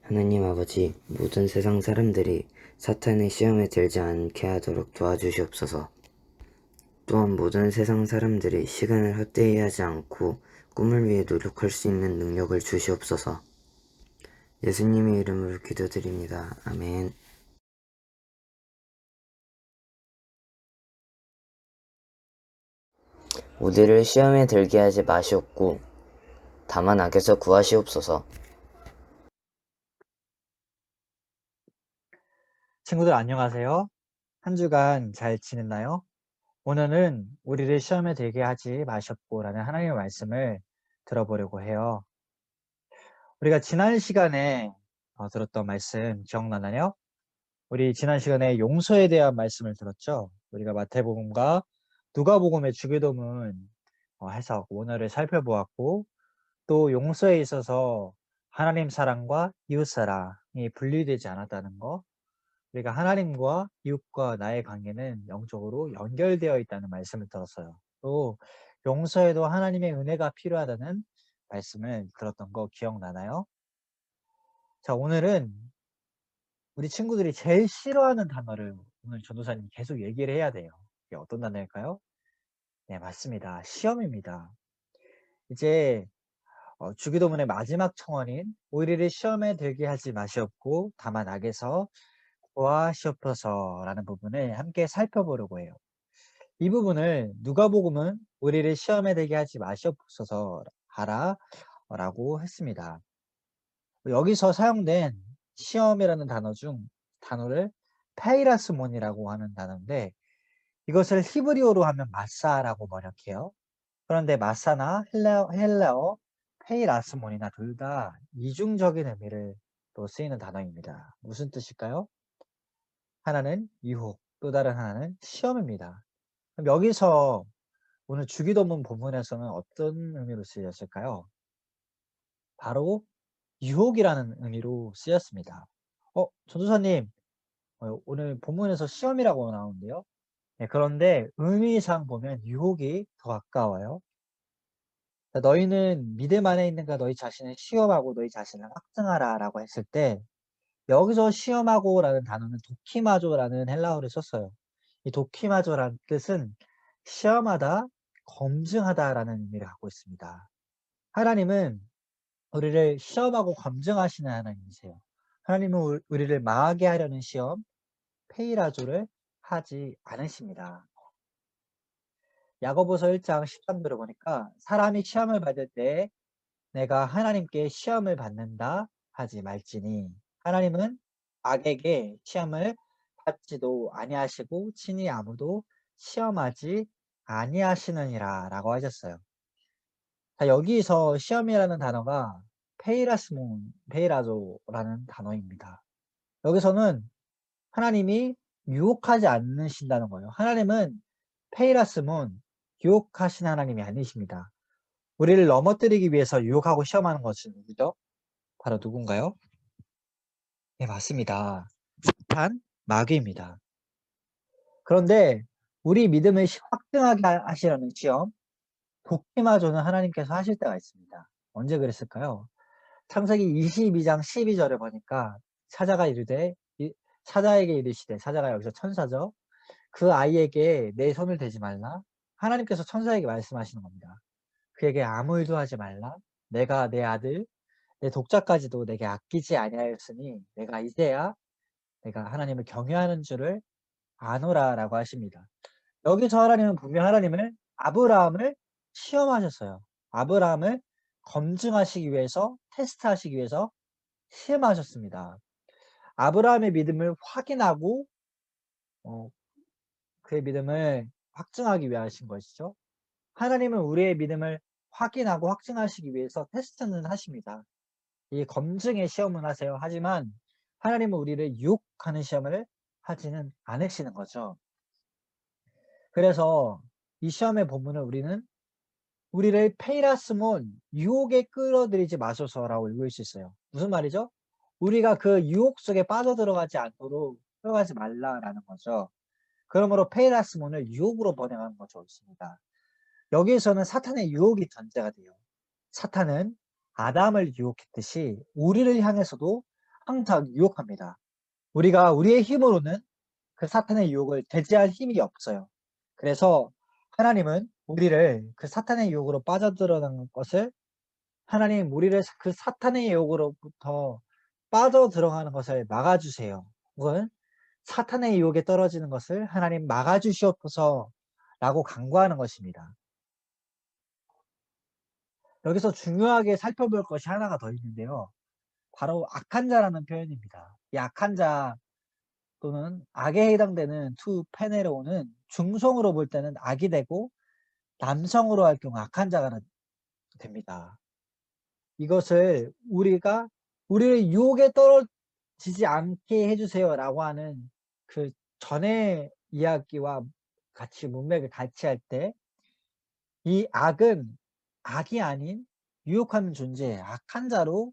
하나님 아버지, 모든 세상 사람들이 사탄의 시험에 들지 않게 하도록 도와주시옵소서. 또한 모든 세상 사람들이 시간을 헛되이 하지 않고 꿈을 위해 노력할 수 있는 능력을 주시옵소서. 예수님의 이름으로 기도드립니다. 아멘. 우리를 시험에 들게 하지 마시옵고 다만 악에서 구하시옵소서. 친구들 안녕하세요. 한 주간 잘 지냈나요? 오늘은 우리를 시험에 들게 하지 마시옵고라는 하나님의 말씀을 들어보려고 해요. 우리가 지난 시간에 들었던 말씀 기억나나요? 우리 지난 시간에 용서에 대한 말씀을 들었죠. 우리가 마태복음과 누가복음의 주기도문 해석 원어를 살펴보았고, 또 용서에 있어서 하나님 사랑과 이웃 사랑이 분리되지 않았다는 거, 우리가 하나님과 이웃과 나의 관계는 영적으로 연결되어 있다는 말씀을 들었어요. 또 용서에도 하나님의 은혜가 필요하다는 말씀을 들었던 거 기억나나요? 자, 오늘은 우리 친구들이 제일 싫어하는 단어를 오늘 전도사님 계속 얘기를 해야 돼요. 이게 어떤 단어일까요? 네, 맞습니다. 시험입니다. 이제 주기도문의 마지막 청원인 우리를 시험에 들게 하지 마시옵고 다만 악에서 구하시옵소서라는 부분을 함께 살펴보려고 해요. 이 부분을 누가복음은 우리를 시험에 들게 하지 마시옵소서 하라 라고 했습니다. 여기서 사용된 시험이라는 단어 중 단어를 페이라스몬이라고 하는 단어인데, 이것을 히브리어로 하면 마사라고 번역해요. 그런데 마사나 헬라어 페이라스몬이나 둘 다 이중적인 의미를 또 쓰이는 단어입니다. 무슨 뜻일까요? 하나는 유혹, 또 다른 하나는 시험입니다. 그럼 여기서 오늘 주기도문 본문에서는 어떤 의미로 쓰였을까요? 바로 유혹이라는 의미로 쓰였습니다. 전도사님, 오늘 본문에서 시험이라고 나오는데요. 네, 그런데 의미상 보면 유혹이 더 가까워요. 너희는 믿음 안에 있는가 너희 자신을 시험하고 너희 자신을 확증하라 라고 했을 때, 여기서 시험하고 라는 단어는 도키마조라는 헬라어를 썼어요. 이 도키마조라는 뜻은 시험하다, 검증하다라는 의미를 갖고 있습니다. 하나님은 우리를 시험하고 검증하시는 하나님이세요. 하나님은 우리를 망하게 하려는 시험, 페이라조를 하지 않으십니다. 야고보서 1장 13절을 보니까 사람이 시험을 받을 때 내가 하나님께 시험을 받는다 하지 말지니 하나님은 악에게 시험을 받지도 아니하시고 친히 아무도 시험하지 아니하시느니라 라고 하셨어요. 자, 여기서 시험이라는 단어가 페이라조라는 단어입니다. 여기서는 하나님이 유혹하지 않으신다는 거예요. 하나님은 페이라스몬, 유혹하신 하나님이 아니십니다. 우리를 넘어뜨리기 위해서 유혹하고 시험하는 것은 누구죠? 바로 누군가요? 네, 맞습니다. 사탄, 마귀입니다. 그런데 우리 믿음을 확증하게 하시려는 시험, 독기마저는 하나님께서 하실 때가 있습니다. 언제 그랬을까요? 창세기 22장 12절을 보니까 사자가 이르되 사자에게 이르시되, 사자가 여기서 천사죠. 그 아이에게 내 손을 대지 말라. 하나님께서 천사에게 말씀하시는 겁니다. 그에게 아무 일도 하지 말라. 내가 내 아들 내 독자까지도 내게 아끼지 아니하였으니 내가 이제야 내가 하나님을 경외하는 줄을 아노라라고 하십니다. 여기서 하나님은 분명 하나님을 아브라함을 시험하셨어요. 아브라함을 검증하시기 위해서, 테스트하시기 위해서 시험하셨습니다. 아브라함의 믿음을 확인하고 그의 믿음을 확증하기 위해 하신 것이죠. 하나님은 우리의 믿음을 확인하고 확증하시기 위해서 테스트는 하십니다. 이 검증의 시험은 하세요. 하지만 하나님은 우리를 유혹하는 시험을 하지는 않으시는 거죠. 그래서 이 시험의 본문을 우리는 우리를 페이라스몬, 유혹에 끌어들이지 마소서라고 읽을 수 있어요. 무슨 말이죠? 우리가 그 유혹 속에 빠져들어가지 않도록 끌어가지 말라라는 거죠. 그러므로 페이라스몬을 유혹으로 번역하는 것이 옳습니다. 여기에서는 사탄의 유혹이 전제가 돼요. 사탄은 아담을 유혹했듯이 우리를 향해서도 항상 유혹합니다. 우리가 우리의 힘으로는 그 사탄의 유혹을 대체할 힘이 없어요. 그래서 하나님은 우리를 그 사탄의 유혹으로 빠져들어가는 것을, 하나님 우리를 그 사탄의 유혹으로부터 빠져들어가는 것을 막아주세요. 혹은 사탄의 유혹에 떨어지는 것을 하나님 막아주시옵소서 라고 간구하는 것입니다. 여기서 중요하게 살펴볼 것이 하나가 더 있는데요. 바로 악한 자라는 표현입니다. 이 악한 자 또는 악에 해당되는 투 페네로는 중성으로 볼 때는 악이 되고 남성으로 할 경우 악한 자가 됩니다. 이것을 우리가 우리를 유혹에 떨어지지 않게 해주세요라고 하는 그 전의 이야기와 같이 문맥을 같이 할 때 이 악은 악이 아닌 유혹하는 존재, 악한 자로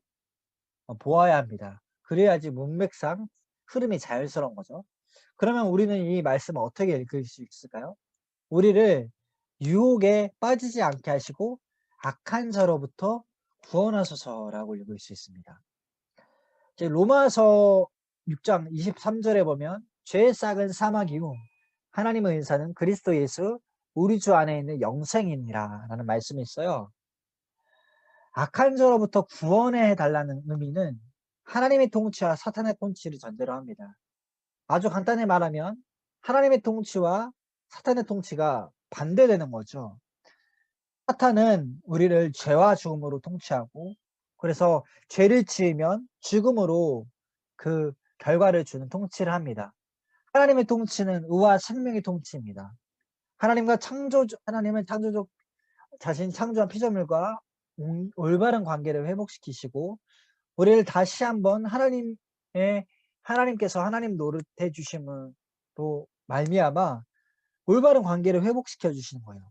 보아야 합니다. 그래야지 문맥상 흐름이 자연스러운 거죠. 그러면 우리는 이 말씀을 어떻게 읽을 수 있을까요? 우리를 유혹에 빠지지 않게 하시고 악한 자로부터 구원하소서라고 읽을 수 있습니다. 로마서 6장 23절에 보면 죄의 싹은 사망이요 하나님의 은사는 그리스도 예수 우리 주 안에 있는 영생이니라 라는 말씀이 있어요. 악한 자로부터 구원해 달라는 의미는 하나님의 통치와 사탄의 통치를 전제로 합니다. 아주 간단히 말하면 하나님의 통치와 사탄의 통치가 반대되는 거죠. 사탄은 우리를 죄와 죽음으로 통치하고, 그래서 죄를 지으면 죽음으로 그 결과를 주는 통치를 합니다. 하나님의 통치는 의와 생명의 통치입니다. 하나님은 창조적 자신 창조한 피조물과 올바른 관계를 회복시키시고 우리를 다시 한번 하나님께서 하나님 노릇해 주심으로 말미암아 올바른 관계를 회복시켜 주시는 거예요.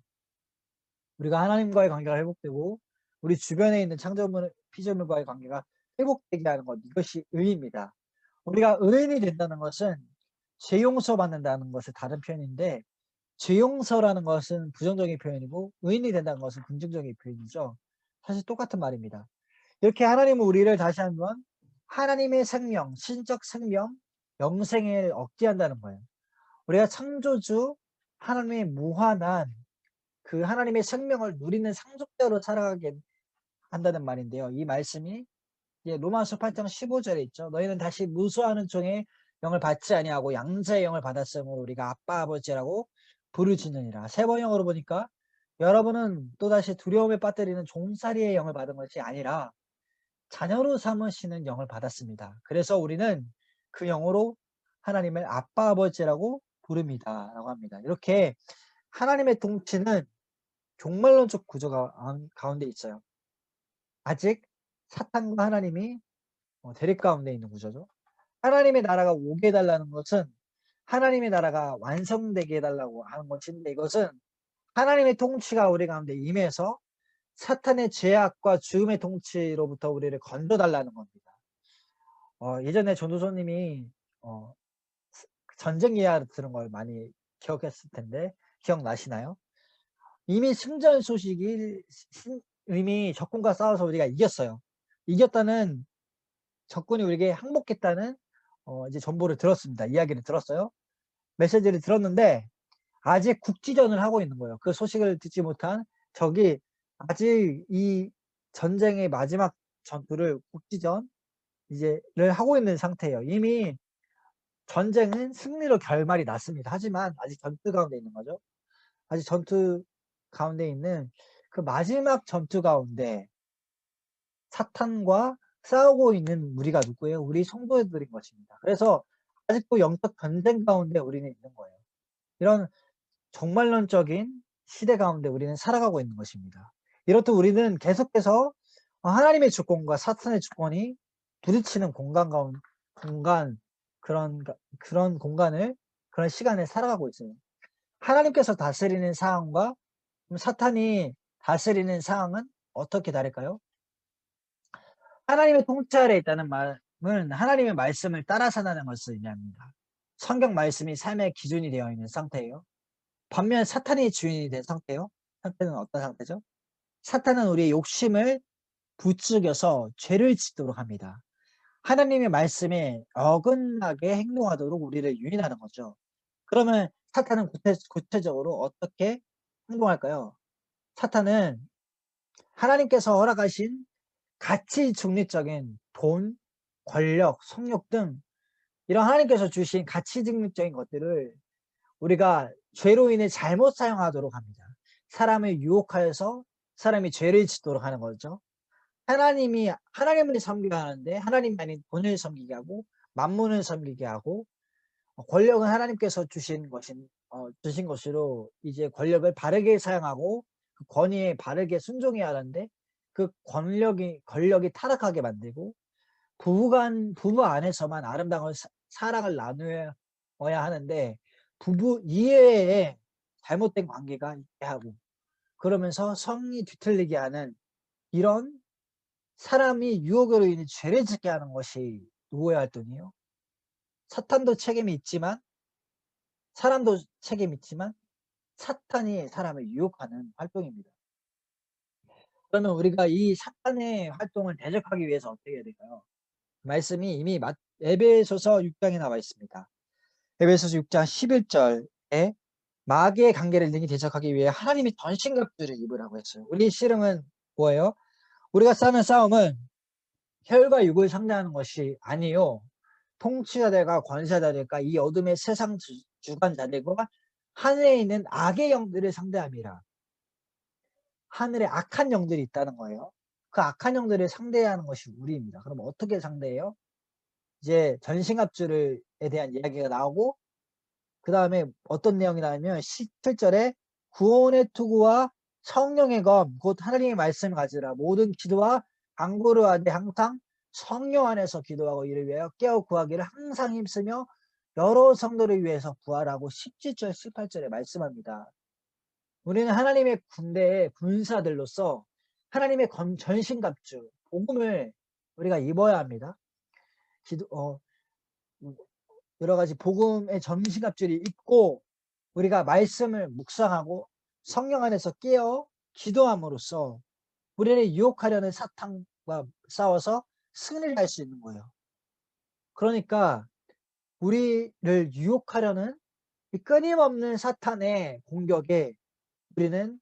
우리가 하나님과의 관계가 회복되고 우리 주변에 있는 피조물과의 관계가 회복되게 하는 것, 이것이 의입니다. 우리가 의인이 된다는 것은 죄 용서받는다는 것의 다른 표현인데, 죄 용서라는 것은 부정적인 표현이고 의인이 된다는 것은 긍정적인 표현이죠. 사실 똑같은 말입니다. 이렇게 하나님은 우리를 다시 한번 하나님의 생명, 신적 생명, 영생을 얻게 한다는 거예요. 우리가 창조주 하나님의 무한한 그 하나님의 생명을 누리는 상속자로 살아가게 한다는 말인데요. 이 말씀이 로마서 8장 15절에 있죠. 너희는 다시 무수하는 종의 영을 받지 아니하고 양자의 영을 받았으므로 우리가 아빠 아버지라고 부르짖느니라. 세 번역으로 보니까 여러분은 또다시 두려움에 빠뜨리는 종살이의 영을 받은 것이 아니라 자녀로 삼으시는 영을 받았습니다. 그래서 우리는 그 영으로 하나님을 아빠 아버지라고 부릅니다. 라고 합니다. 이렇게 하나님의 통치는 종말론적 구조가 가운데 있어요. 아직 사탄과 하나님이 대립 가운데 있는 구조죠. 하나님의 나라가 오게 해 달라는 것은 하나님의 나라가 완성되게 해 달라고 하는 것인데, 이것은 하나님의 통치가 우리 가운데 임해서 사탄의 죄악과 죽음의 통치로부터 우리를 건져 달라는 겁니다. 예전에 전도사님이 어 전쟁 이야기 들은 걸 많이 기억했을 텐데 기억나시나요? 이미 승전 소식이 이미 적군과 싸워서 우리가 이겼어요. 이겼다는, 적군이 우리에게 항복했다는 이제 정보를 들었습니다. 이야기를 들었어요. 메시지를 들었는데 아직 국지전을 하고 있는 거예요. 그 소식을 듣지 못한 적이 아직 이 전쟁의 마지막 전투를 국지전 이제를 하고 있는 상태예요. 이미 전쟁은 승리로 결말이 났습니다. 하지만 아직 전투 가운데 있는 거죠. 아직 전투 가운데 있는 그 마지막 전투 가운데 사탄과 싸우고 있는 우리가 누구예요? 우리 성도들인 것입니다. 그래서 아직도 영적 전쟁 가운데 우리는 있는 거예요. 이런 종말론적인 시대 가운데 우리는 살아가고 있는 것입니다. 이렇듯 우리는 계속해서 하나님의 주권과 사탄의 주권이 부딪히는 공간, 그런 공간을, 그런 시간을 살아가고 있어요. 하나님께서 다스리는 상황과 사탄이 다스리는 상황은 어떻게 다를까요? 하나님의 통치 아래에 있다는 말은 하나님의 말씀을 따라 산다는 것을 의미합니다. 성경 말씀이 삶의 기준이 되어 있는 상태예요. 반면 사탄이 주인이 된 상태요. 상태는 어떤 상태죠? 사탄은 우리의 욕심을 부추겨서 죄를 짓도록 합니다. 하나님의 말씀에 어긋나게 행동하도록 우리를 유인하는 거죠. 그러면 사탄은 구체적으로 어떻게 행동할까요? 사탄은 하나님께서 허락하신 가치 중립적인 돈, 권력, 성욕 등 이런 하나님께서 주신 가치 중립적인 것들을 우리가 죄로 인해 잘못 사용하도록 합니다. 사람을 유혹하여서 사람이 죄를 짓도록 하는 거죠. 하나님을 섬기게 하는데 하나님이 아닌 돈을 섬기게 하고 만문을 섬기게 하고, 권력은 하나님께서 주신 것으로 이제 권력을 바르게 사용하고 그 권위에 바르게 순종해야 하는데 그 권력이 타락하게 만들고, 부부 안에서만 아름다운 사랑을 나누어야 하는데 부부 이외에 잘못된 관계가 있게 하고, 그러면서 성이 뒤틀리게 하는, 이런 사람이 유혹으로 인해 죄를 짓게 하는 것이 노예 활동이에요. 사탄도 책임이 있지만, 사람도 책임이 있지만 사탄이 사람을 유혹하는 활동입니다. 그러면 우리가 이 사탄의 활동을 대적하기 위해서 어떻게 해야 될까요? 말씀이 이미 에베소서 6장에 나와 있습니다. 에베소서 6장 11절에 마귀의 관계를 능히 대적하기 위해 하나님이 전신갑주를 입으라고 했어요. 우리 씨름은 뭐예요? 우리가 싸우는 싸움은 혈과 육을 상대하는 것이 아니요, 통치자들과 권세자들과 이 어둠의 세상 주관자들과 하늘에 있는 악의 영들을 상대함이라. 하늘에 악한 영들이 있다는 거예요. 그 악한 영들을 상대해야 하는 것이 우리입니다. 그럼 어떻게 상대해요? 이제 전신갑주에 대한 이야기가 나오고, 그 다음에 어떤 내용이 나오면 17절에 구원의 투구와 성령의 검 곧 하나님의 말씀을 가지라. 모든 기도와 간구를 하되 항상 성령 안에서 기도하고 이를 위하여 깨어 구하기를 항상 힘쓰며 여러 성도를 위해서 구하라고 17절 18절에 말씀합니다. 우리는 하나님의 군대의 군사들로서 하나님의 전신갑주 복음을 우리가 입어야 합니다. 여러 가지 복음의 전신갑주를 입고 우리가 말씀을 묵상하고 성령 안에서 깨어 기도함으로써 우리를 유혹하려는 사탄과 싸워서 승리를 할 수 있는 거예요. 그러니까 우리를 유혹하려는 이 끊임없는 사탄의 공격에 우리는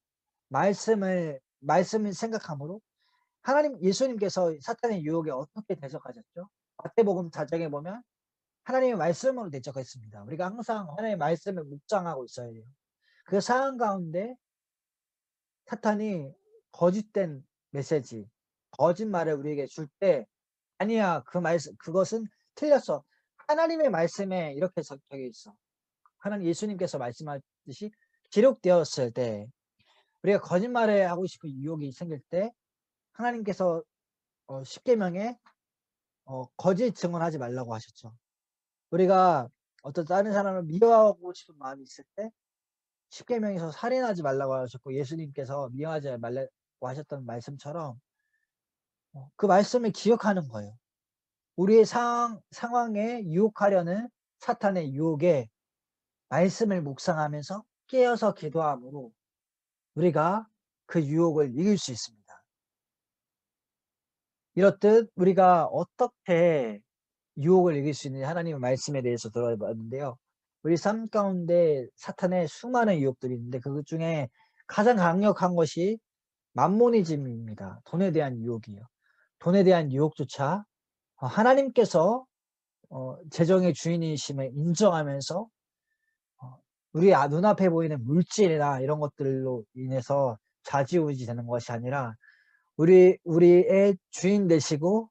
말씀을 생각함으로 예수님께서 사탄의 유혹에 어떻게 대적하셨죠? 마태복음 4장에 보면 하나님의 말씀으로 대적했습니다. 우리가 항상 하나님의 말씀을 묵상하고 있어야 돼요. 그 상황 가운데 사탄이 거짓된 메시지, 거짓말을 우리에게 줄 때 "아니야. 그것은 틀렸어." 하나님의 말씀에 이렇게 적혀 있어. 예수님께서 말씀하듯이 기록되었을 때 우리가 거짓말을 하고 싶은 유혹이 생길 때 하나님께서 십계명에 거짓 증언하지 말라고 하셨죠. 우리가 어떤 다른 사람을 미워하고 싶은 마음이 있을 때 십계명에서 살인하지 말라고 하셨고 예수님께서 미워하지 말라고 하셨던 말씀처럼 그 말씀을 기억하는 거예요. 우리의 상황에 유혹하려는 사탄의 유혹에 말씀을 묵상하면서 깨어서 기도함으로 우리가 그 유혹을 이길 수 있습니다. 이렇듯 우리가 어떻게 유혹을 이길 수 있느냐 하나님의 말씀에 대해서 들어봤는데요. 우리 삶 가운데 사탄의 수많은 유혹들이 있는데 그중에 가장 강력한 것이 맘모니즘입니다. 돈에 대한 유혹이에요. 돈에 대한 유혹조차 하나님께서 재정의 주인이심을 인정하면서 우리 눈앞에 보이는 물질이나 이런 것들로 인해서 좌지우지 되는 것이 아니라 우리의 주인 되시고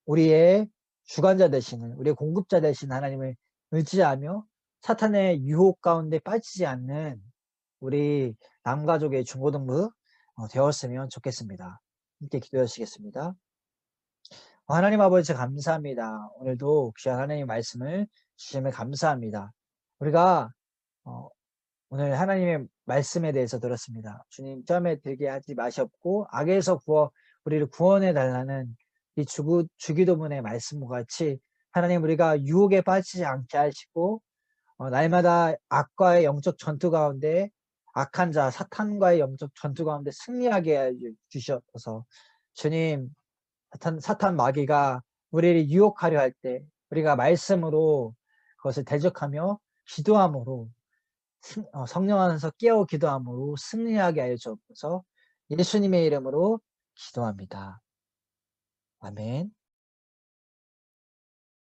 우리의 주관자 되시는 우리의 공급자 되신 하나님을 의지하며 사탄의 유혹 가운데 빠지지 않는 우리 남가족의 중고등부 되었으면 좋겠습니다. 함께 기도하시겠습니다. 하나님 아버지 감사합니다. 오늘도 귀한 하나님의 말씀을 주심에 감사합니다. 우리가 어 오늘 하나님의 말씀에 대해서 들었습니다. 주님 시험에 들게 하지 마시옵고 악에서 우리를 구원해 달라는 이 주기도문의 말씀과 같이 하나님 우리가 유혹에 빠지지 않게 하시고 날마다 악과의 영적 전투 가운데 악한 자 사탄과의 영적 전투 가운데 승리하게 해 주시옵소서. 주님 사탄 마귀가 우리를 유혹하려 할 때 우리가 말씀으로 그것을 대적하며 기도함으로 성령 안에서 깨어 기도함으로 승리하게 하여 주옵소서. 예수님의 이름으로 기도합니다. 아멘.